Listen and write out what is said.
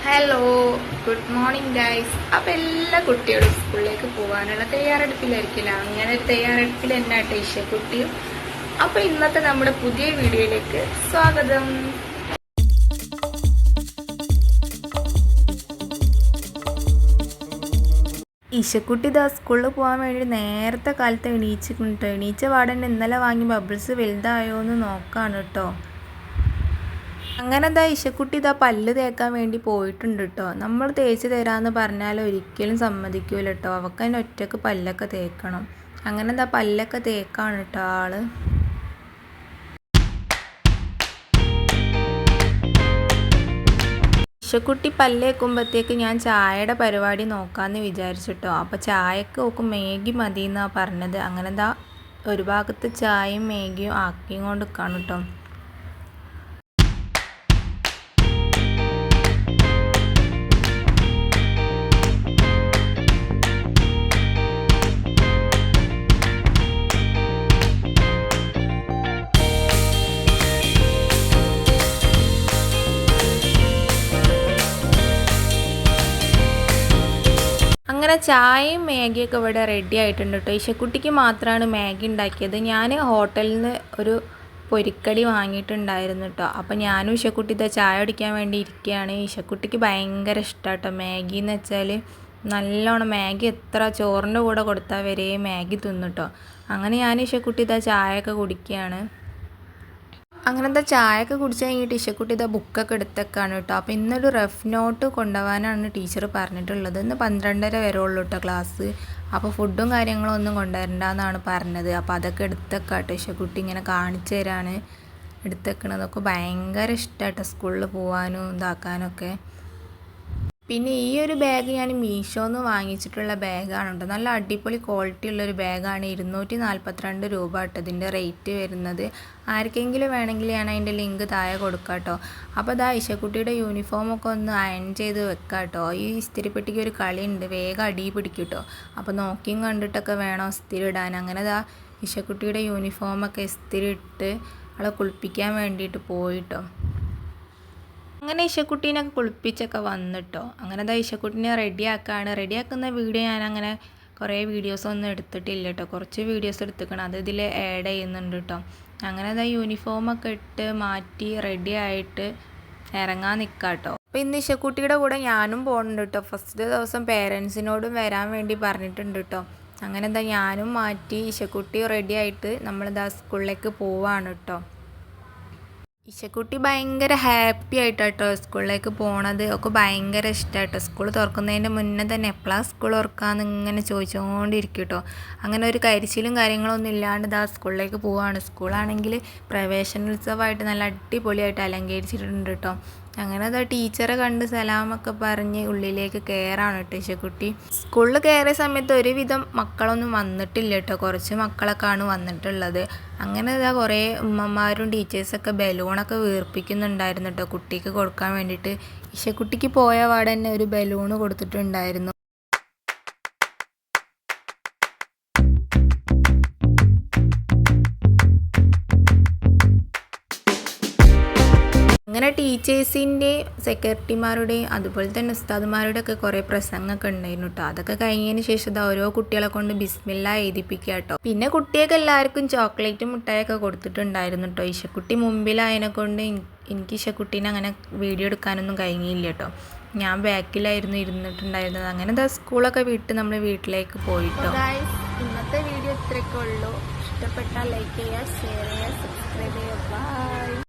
Hello, good morning guys. അപ്പം എല്ലാ കുട്ടികളും സ്കൂളിലേക്ക് പോകാനുള്ള തയ്യാറെടുപ്പിലായിരിക്കില്ല. അങ്ങനെ തയ്യാറെടുപ്പിൽ എന്നാട്ടെ ഇഷക്കുട്ടിയും. അപ്പം ഇന്നത്തെ നമ്മുടെ പുതിയ വീഡിയോയിലേക്ക് സ്വാഗതം. ഇഷക്കുട്ടി ഇതാ സ്കൂളിൽ പോകാൻ വേണ്ടി നേരത്തെ കാലത്ത് എണീച്ച പാടന്നെ ഇന്നലെ വാങ്ങി ബബിൾസ് വലുതായോ എന്ന് നോക്കാണ് കേട്ടോ. അങ്ങനെ എന്താ ഇഷക്കുട്ടി ഇതാ പല്ല് തേക്കാൻ വേണ്ടി പോയിട്ടുണ്ട് കേട്ടോ. നമ്മൾ തേച്ച് തരാമെന്ന് പറഞ്ഞാൽ ഒരിക്കലും സമ്മതിക്കൂല കേട്ടോ. അവൾക്ക് തന്നെ ഒറ്റക്ക് പല്ലൊക്കെ തേക്കണം. അങ്ങനെ എന്താ പല്ലൊക്കെ തേക്കാണ് കേട്ടോ ആള്. ഇഷക്കുട്ടി പല്ലേക്കുമ്പോഴത്തേക്ക് ഞാൻ ചായയുടെ പരിപാടി നോക്കാമെന്ന് വിചാരിച്ചിട്ടോ. അപ്പോൾ ചായക്ക് നോക്കും മാഗി മതി എന്നാണ് പറഞ്ഞത്. അങ്ങനെ എന്താ ഒരു ഭാഗത്ത് ചായയും മാഗിയും ആക്കിയും കൊണ്ട് നിൽക്കുകയാണ് കേട്ടോ. അങ്ങനെ ചായയും മാഗിയൊക്കെ ഇവിടെ റെഡി ആയിട്ടുണ്ട് കേട്ടോ. ഇഷക്കുട്ടിക്ക് മാത്രമാണ് മാഗി ഉണ്ടാക്കിയത്. ഞാൻ ഹോട്ടലിൽ നിന്ന് ഒരു പൊരിക്കടി വാങ്ങിയിട്ടുണ്ടായിരുന്നു കേട്ടോ. അപ്പോൾ ഞാനും ഇഷക്കുട്ടി ഇതാ ചായ കുടിക്കാൻ വേണ്ടി ഇരിക്കുകയാണ്. ഇഷക്കുട്ടിക്ക് ഭയങ്കര ഇഷ്ടമാണ് കേട്ടോ മാഗി എന്ന് വെച്ചാൽ. നല്ലോണം മാഗി എത്ര ചോറിൻ്റെ കൂടെ കൊടുത്താൽ വരെ മാഗി തിന്നു കേട്ടോ. അങ്ങനെ ഞാൻ ഇഷക്കുട്ടി ഇതാ ചായയൊക്കെ കുടിക്കുകയാണ്. അങ്ങനത്തെ ചായയൊക്കെ കുടിച്ച് കഴിഞ്ഞിട്ട് ഇഷക്കുട്ടി ഇതാ ബുക്കൊക്കെ എടുത്തേക്കാണ് കേട്ടോ. അപ്പോൾ ഇന്നൊരു റഫ് നോട്ട് കൊണ്ടുപോകാനാണ് ടീച്ചർ പറഞ്ഞിട്ടുള്ളത്. ഇന്ന് 12:30 വരെ ഉള്ളൂ കേട്ടോ ക്ലാസ്. അപ്പോൾ ഫുഡും കാര്യങ്ങളും ഒന്നും കൊണ്ടുവരണ്ടെന്നാണ് പറഞ്ഞത്. അപ്പോൾ അതൊക്കെ എടുത്തേക്കാട്ടോ. ഇഷക്കുട്ടി ഇങ്ങനെ കാണിച്ചു തരാണ് എടുത്തേക്കണതൊക്കെ. ഭയങ്കര ഇഷ്ടമാട്ടോ സ്കൂളിൽ പോകാനും ഇതാക്കാനൊക്കെ. പിന്നെ ഈ ഒരു ബാഗ് ഞാൻ മീഷോന്ന് വാങ്ങിച്ചിട്ടുള്ള ബാഗാണ് കേട്ടോ. നല്ല അടിപൊളി ക്വാളിറ്റി ഉള്ളൊരു ബാഗാണ്. 242 രൂപ കേട്ടോ ഇതിൻ്റെ റേറ്റ് വരുന്നത്. ആർക്കെങ്കിലും വേണമെങ്കിൽ ഞാൻ അതിൻ്റെ ലിങ്ക് താഴെ കൊടുക്കാം കേട്ടോ. അപ്പോൾ ഇതാ ഇഷക്കുട്ടിയുടെ യൂണിഫോമൊക്കെ ഒന്ന് അയൺ ചെയ്ത് വെക്കാം കേട്ടോ. ഈ ഇസ്തിരിപ്പെട്ടിക്ക് ഒരു കളിയുണ്ട്, വേഗം അടി പിടിക്കും കേട്ടോ. അപ്പോൾ നോക്കിയും കണ്ടിട്ടൊക്കെ വേണം ഇസ്തിരി ഇടാൻ. അങ്ങനെ ഇതാ ഇഷക്കുട്ടിയുടെ യൂണിഫോമൊക്കെ ഇസ്തിരി ഇട്ട് അവളെ കുളിപ്പിക്കാൻ വേണ്ടിയിട്ട് പോയിട്ടോ. അങ്ങനെ ഇഷക്കുട്ടീനൊക്കെ കുളിപ്പിച്ചൊക്കെ വന്നിട്ടോ. അങ്ങനെ അതാ ഇഷക്കുട്ടീനെ റെഡിയാക്കുന്ന വീഡിയോ ഞാനങ്ങനെ കുറേ വീഡിയോസൊന്നും എടുത്തിട്ടില്ല കേട്ടോ. കുറച്ച് വീഡിയോസ് എടുത്തിക്കണം, അത് ഇതിൽ ആഡ് ചെയ്യുന്നുണ്ട് കേട്ടോ. അങ്ങനെ അതാ യൂണിഫോമൊക്കെ ഇട്ട് മാറ്റി റെഡി ആയിട്ട് ഇറങ്ങാൻ നിൽക്കാം കേട്ടോ. അപ്പോൾ ഇന്ന് ഇഷക്കുട്ടിയുടെ കൂടെ ഞാനും പോകുന്നുണ്ട് കേട്ടോ. ഫസ്റ്റ് ദിവസം പേരൻസിനോടും വരാൻ വേണ്ടി പറഞ്ഞിട്ടുണ്ട് കേട്ടോ. അങ്ങനെ എന്താ ഞാനും മാറ്റി ഇഷക്കുട്ടി റെഡി ആയിട്ട് നമ്മളിതാ സ്കൂളിലേക്ക് പോവാണ് കേട്ടോ. ഇഷക്കുട്ടി ഭയങ്കര ഹാപ്പി ആയിട്ടോ സ്കൂളിലേക്ക് പോണത്. ഒക്കെ ഭയങ്കര ഇഷ്ടമായിട്ടോ. സ്കൂൾ തുറക്കുന്നതിൻ്റെ മുന്നേ തന്നെ എപ്പോഴാണ് സ്കൂൾ തുറക്കാമെന്ന് ഇങ്ങനെ ചോദിച്ചുകൊണ്ടിരിക്കും കേട്ടോ. അങ്ങനെ ഒരു കരിച്ചിലും കാര്യങ്ങളൊന്നും ഇല്ലാണ്ട് ഇതാ സ്കൂളിലേക്ക് പോവുകയാണ്. സ്കൂളാണെങ്കിൽ പ്രവേശനോത്സവമായിട്ട് നല്ല അടിപൊളിയായിട്ട് അലങ്കരിച്ചിട്ടുണ്ട് കേട്ടോ. അങ്ങനെ അതാ ടീച്ചറെ കണ്ട് സലാമൊക്കെ പറഞ്ഞ് ഉള്ളിലേക്ക് കയറാണ് കേട്ടോ ഇഷക്കുട്ടി. സ്കൂളിൽ കയറിയ സമയത്ത് ഒരുവിധം മക്കളൊന്നും വന്നിട്ടില്ല കേട്ടോ. കുറച്ച് മക്കളൊക്കെയാണ് വന്നിട്ടുള്ളത്. അങ്ങനെ ഇതാ കുറേ ഉമ്മമാരും ടീച്ചേഴ്സൊക്കെ ബലൂണൊക്കെ വീർപ്പിക്കുന്നുണ്ടായിരുന്നു കേട്ടോ കുട്ടിക്ക് കൊടുക്കാൻ വേണ്ടിയിട്ട്. ഇഷക്കുട്ടിക്ക് പോയ പാടെ തന്നെ ഒരു ബലൂണ് കൊടുത്തിട്ടുണ്ടായിരുന്നു. അങ്ങനെ ടീച്ചേഴ്സിൻ്റെയും സെക്രട്ടറിമാരുടെയും അതുപോലെ തന്നെ ഉസ്താദുമാരുടെ ഒക്കെ കുറേ പ്രസംഗമൊക്കെ ഉണ്ടായിരുന്നു കേട്ടോ. അതൊക്കെ കഴിഞ്ഞതിന് ശേഷം ഓരോ കുട്ടികളെ കൊണ്ട് ബിസ്മില്ല എഴുതിപ്പിക്കുക കേട്ടോ. പിന്നെ കുട്ടിയൊക്കെ എല്ലാവർക്കും ചോക്ലേറ്റും മിഠായൊക്കെ കൊടുത്തിട്ടുണ്ടായിരുന്നു കേട്ടോ. ഇഷക്കുട്ടി മുമ്പിലായതിനെ കൊണ്ട് എനിക്ക് ഇഷക്കുട്ടീനെ അങ്ങനെ വീഡിയോ എടുക്കാനൊന്നും കഴിഞ്ഞില്ല കേട്ടോ. ഞാൻ ബാക്കിലായിരുന്നു ഇരുന്നിട്ടുണ്ടായിരുന്നത്. അങ്ങനെ എന്താ സ്കൂളൊക്കെ വിട്ട് നമ്മൾ വീട്ടിലേക്ക് പോയിട്ടോ. ഇന്നത്തെ വീഡിയോ ഇത്രയൊക്കെ ഉള്ളൂ. ഇഷ്ടപ്പെട്ടാൽ ലൈക്ക് ചെയ്യുക, ഷെയർ ചെയ്യുക, സബ്സ്ക്രൈബ് ചെയ്യുക. ബൈ.